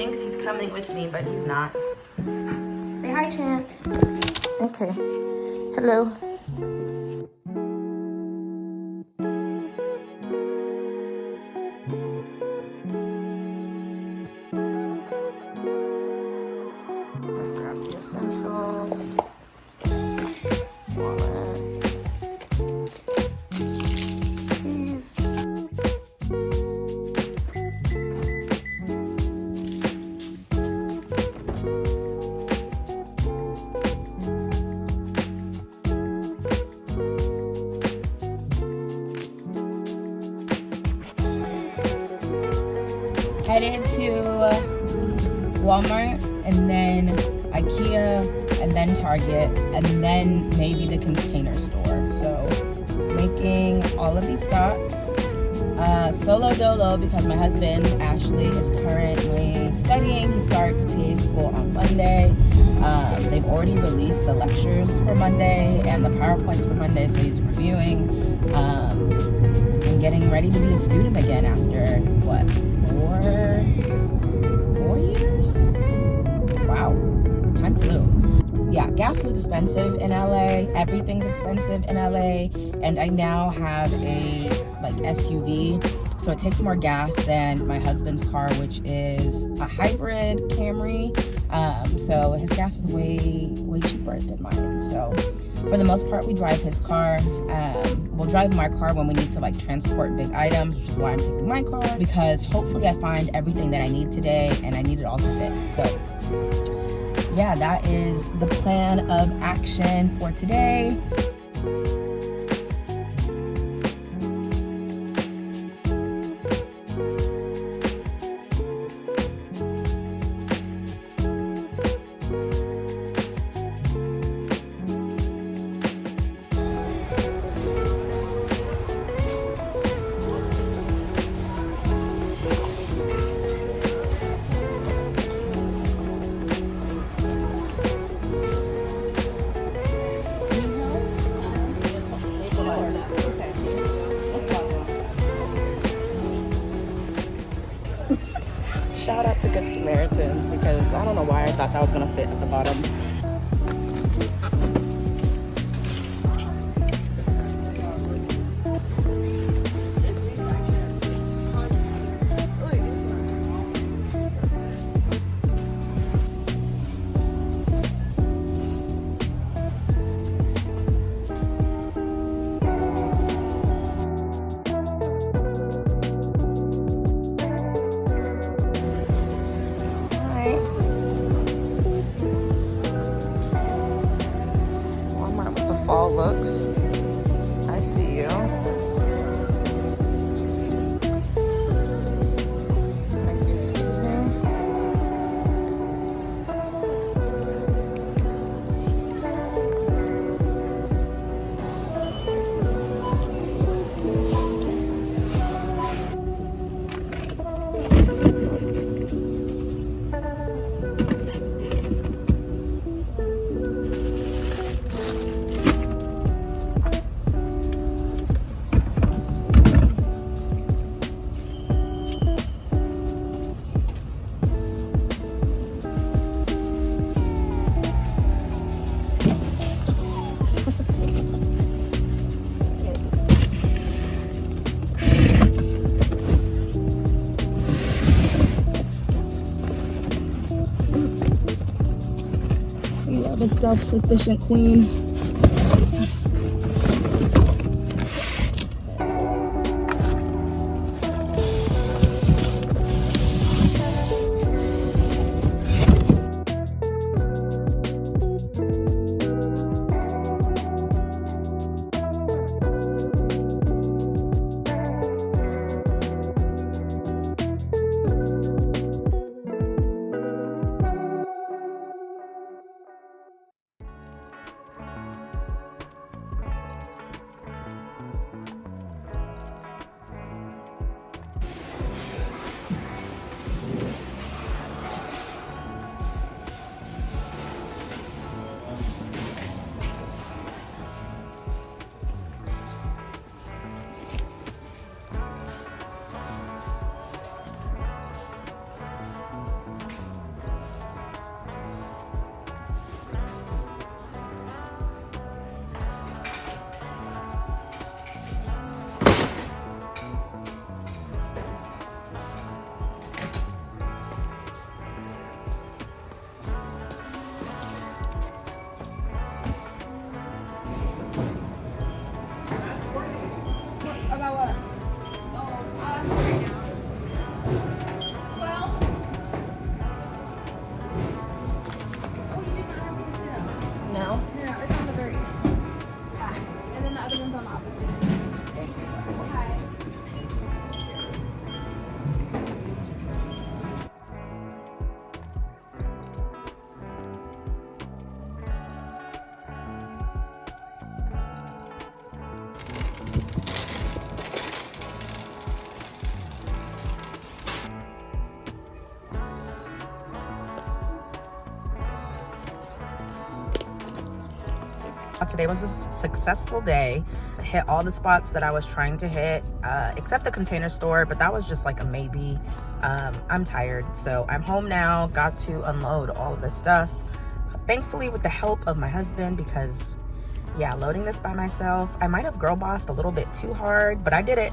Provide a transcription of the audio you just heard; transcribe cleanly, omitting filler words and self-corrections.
thinks he's coming with me, but he's not. Say hi, Chance. Okay. Hello. Let's grab the essentials. Wallet. Keys. Headed to Walmart and then IKEA and then Target and then maybe the Container Store. So making all of these stops. Solo dolo because my husband Ashley is currently studying. He starts PA school on Monday. They've already released the lectures for Monday and the PowerPoints for Monday, so he's reviewing and getting ready to be a student again after what, 4 years? Wow, time flew. Yeah, gas is expensive in LA. Everything's expensive in LA, and I now have a SUV, so it takes more gas than my husband's car, which is a hybrid Camry. So his gas is way cheaper than mine. So for the most part, we drive his car. We'll drive my car when we need to transport big items, which is why I'm taking my car, because hopefully I find everything that I need today, and I need it all to fit. So yeah, that is the plan of action for today. Shout out to Good Samaritans, because I don't know why I thought that was gonna fit at the bottom. Fall looks. I see you. Excuse me. We love a self-sufficient queen. Today was a successful day. I hit all the spots that I was trying to hit, except the Container Store, but that was just like a maybe. I'm tired, so I'm home now. Got to unload all of this stuff, thankfully with the help of my husband, because yeah, loading this by myself, I might have girl bossed a little bit too hard, but I did it.